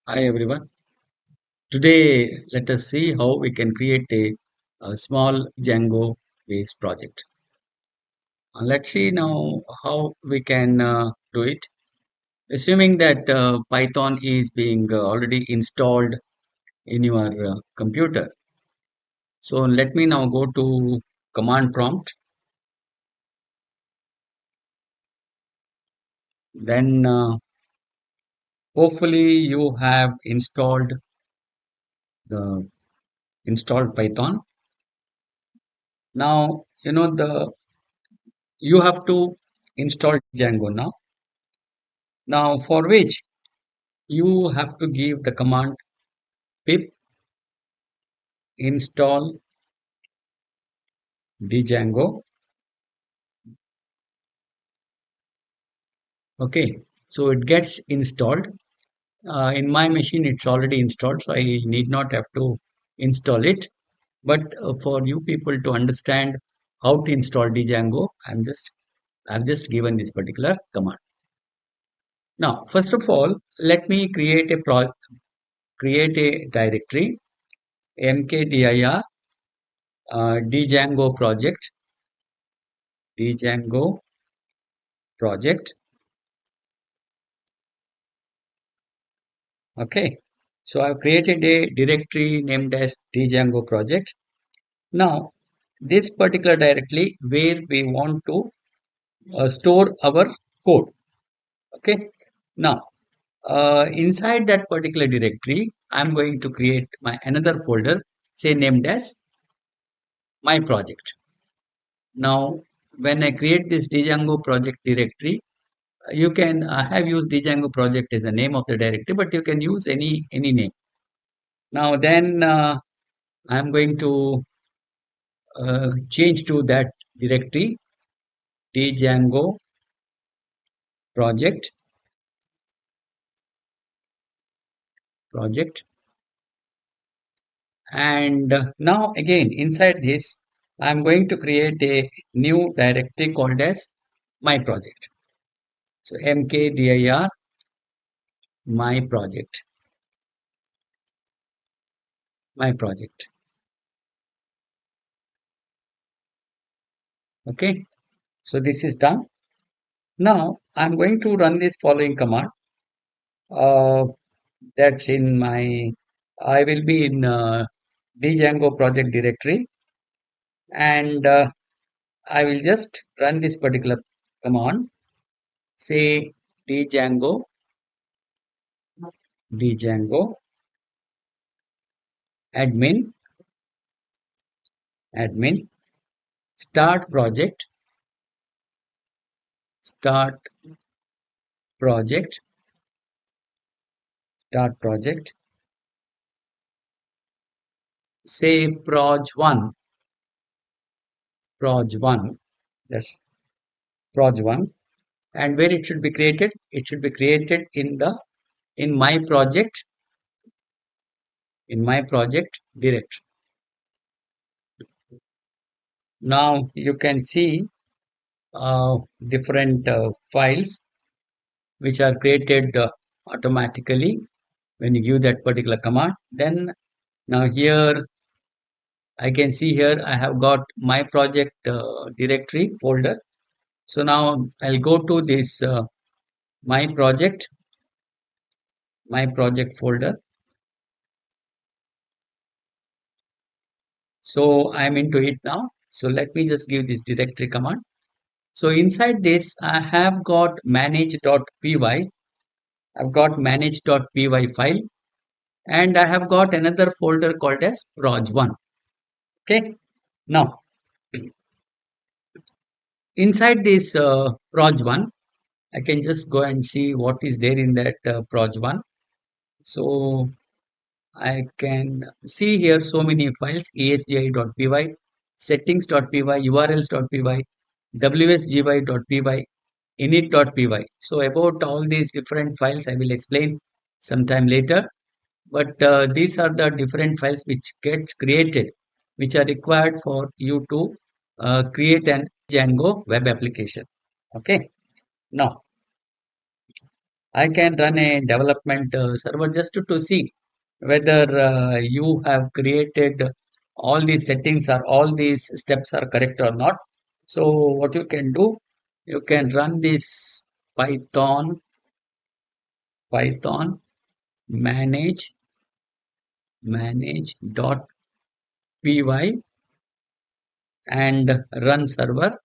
Hi everyone. Today, let us see how we can create a small Django based project. Let's see now how we can do it. Assuming that Python is being already installed in your computer. So let me now go to command prompt. Then hopefully you have the installed Python. Now you have to install Django now. Now for which you have to give the command pip install Django. Okay, so it gets installed. In my machine, it's already installed, so I need not have to install it. But for you people to understand how to install Django, I've just given this particular command. Now, first of all, let me create a directory mkdir Django Django project. Okay, so I've created a directory named as Django project. Now, this particular directory where we want to store our code. Okay, now inside that particular directory, I'm going to create my another folder, say named as my project. Now, when I create this Django project directory, you can I have used Django project as the name of the directory, but you can use any name. Now, then I'm going to change to that directory Django project and now again inside this I'm going to create a new directory called as my project. So mkdir my project. Okay, so this is done. Now I'm going to run this following command. uh, that's in my I will be in Django project directory and I will just run this particular command, say django django admin admin start start project project, say proj1 that's proj1, and where it should be created, it should be created in the in my project directory. Now you can see different files which are created automatically when you give that particular command. Then now here I can see here I have got my project directory folder. So now I'll go to this my project folder. So I'm into it now. So let me just give this directory command. So inside this I have got manage.py. I've got manage.py file and I have got another folder called as proj1. Okay. Now inside this proj1, I can just go and see what is there in that proj1. So I can see here so many files: esgi.py, settings.py, urls.py, wsgy.py, init.py. So about all these different files I will explain sometime later. But these are the different files which get created, which are required for you to create an Django web application. Okay. Now I can run a development server just to see whether you have created all these settings or all these steps are correct or not. So what you can do, you can run this Python manage.py and run server.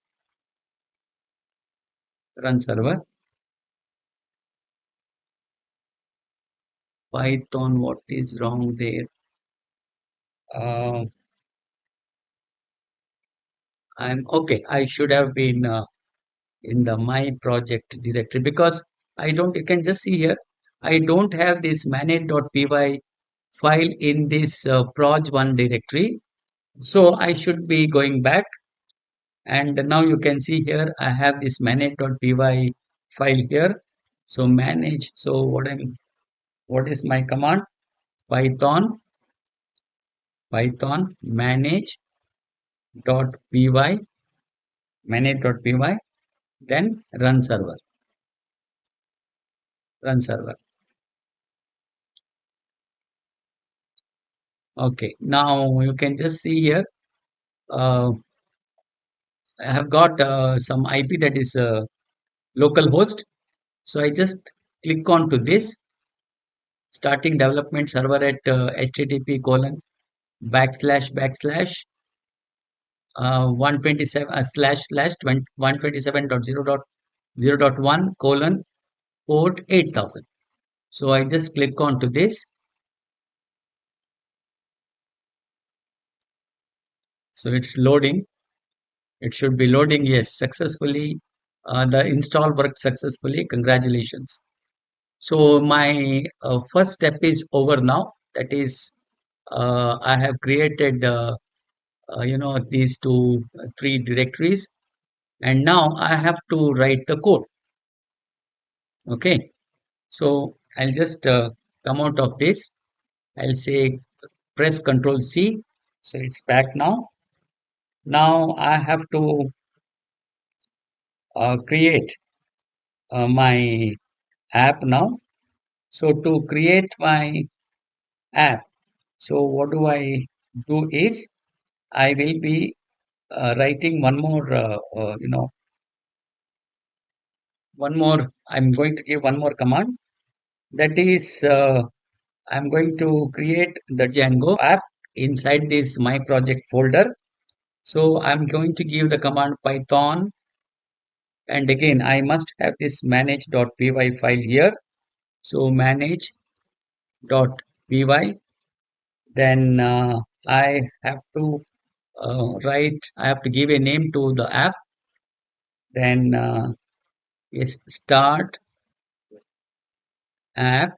Python, what is wrong there? Uh, I'm okay. I should have been in the my project directory because I don't, you can just see here, I don't have this manage.py file in this proj1 directory. So I should be going back, and now you can see here I have this manage.py file here. So manage, so what is my command? Python manage.py, then run server. Okay, now you can just see here, uh, I have got some IP that is local host. So I just click on to this starting development server at http colon backslash 127 slash 127.0.0.1 colon port 8000. So I just click on to this. So it's loading. It should be loading. Yes, successfully. The install worked successfully. Congratulations. So my first step is over now. That is, I have created these two, three directories, and now I have to write the code. Okay, so I'll just come out of this. I'll say press Control C. So it's back now. Now I have to create my app now. So to create my app, so what do I do is I will be writing one more, I'm going to give one more command. That is, I'm going to create the Django app inside this my project folder. So I'm going to give the command Python, and again I must have this manage.py file here. So manage.py, then I have to I have to give a name to the app, then yes, start app,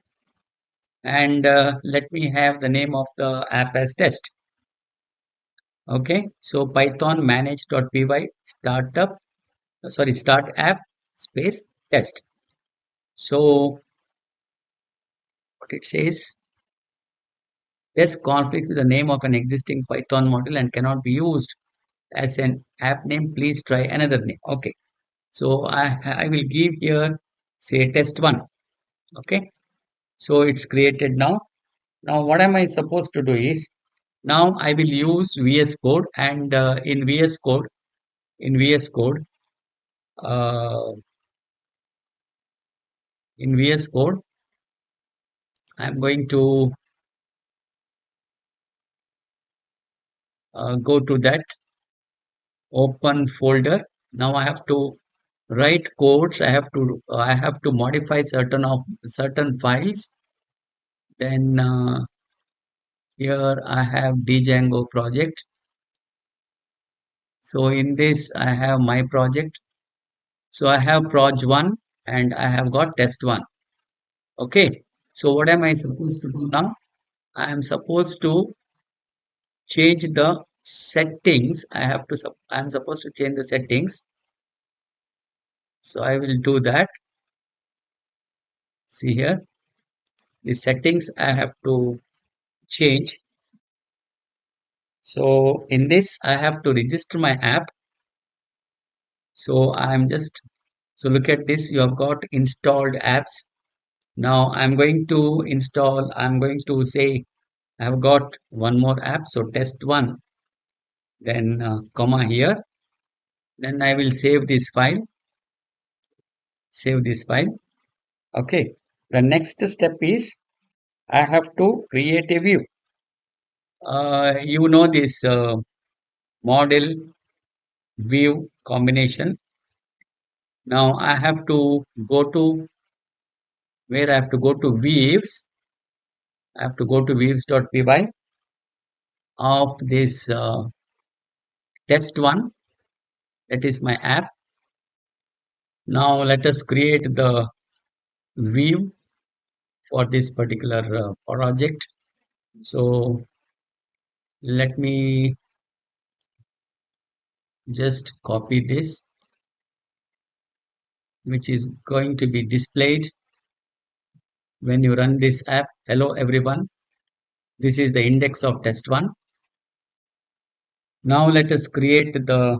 and let me have the name of the app as test. Okay, so Python manage.py start app space test. So what it says, test conflict with the name of an existing Python module and cannot be used as an app name. Please try another name. Okay, so I will give here say test1. Okay, so it's created now. Now what am I supposed to do is, now I will use VS Code, and in VS Code, uh, in VS Code, I'm going to go to that open folder. Now I have to write codes. I have to modify certain files. Then here I have Django project. So in this I have my project. So I have proj1 and I have got test1. Okay. So what am I supposed to do now? I am supposed to change the settings. I am supposed to change the settings. So I will do that. See here, the settings I have to change. So in this, I have to register my app. So I'm just, so look at this, you have got installed apps. Now I'm going to install, I'm going to say I've got one more app. So test one, then comma here. Then I will save this file. Okay. The next step is I have to create a view. You know this model view combination. Now I have to go to where I have to go to views. I have to go to views.py of this test one. That is my app. Now let us create the view for this particular project. So let me just copy this, which is going to be displayed when you run this app. Hello everyone. This is the index of test one. Now let us create the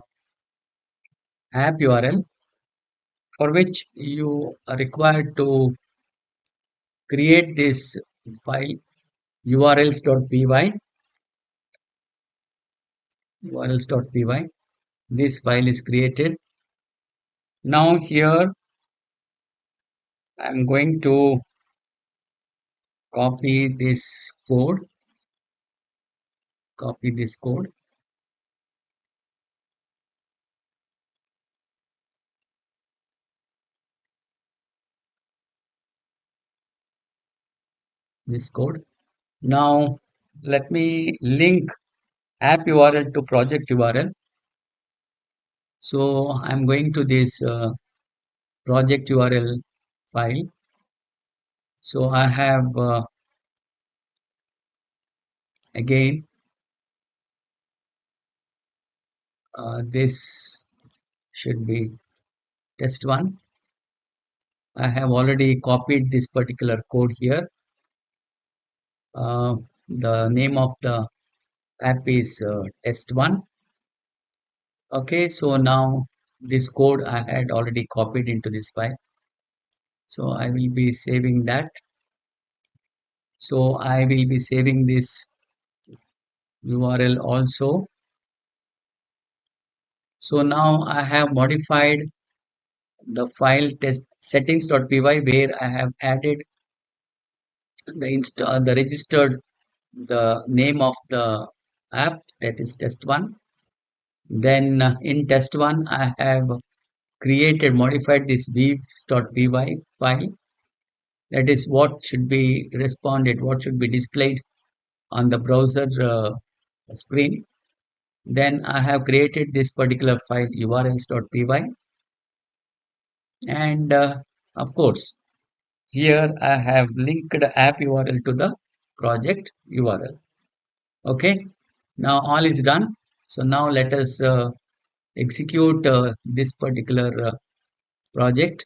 app URL for which you are required to create this file urls.py. This file is created. Now here I'm going to copy this code, copy this code. This code. Now let me link app URL to project URL. So I'm going to this project URL file. So I have again this should be test one. I have already copied this particular code here. Uh, the name of the app is test one. Okay, so now this code I had already copied into this file. So I will be saving that. So I will be saving this URL also. So now I have modified the file test settings.py where I have added the registered the name of the app, that is test one. Then in test one I have modified this views.py file. That is what should be responded, what should be displayed on the browser screen. Then I have created this particular file urls.py, and of course here I have linked app URL to the project URL. Okay, now all is done. So now let us execute this particular project.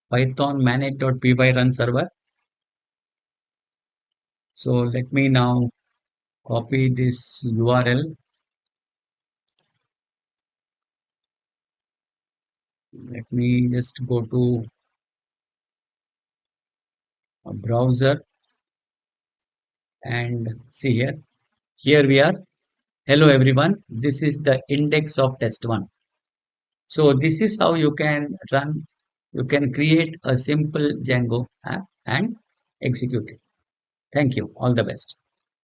Python manage.py run server. So let me now copy this URL. Let me just go to a browser and see here. Here we are. Hello everyone. This is the index of test one. So this is how you can create a simple Django app and execute it. Thank you. All the best.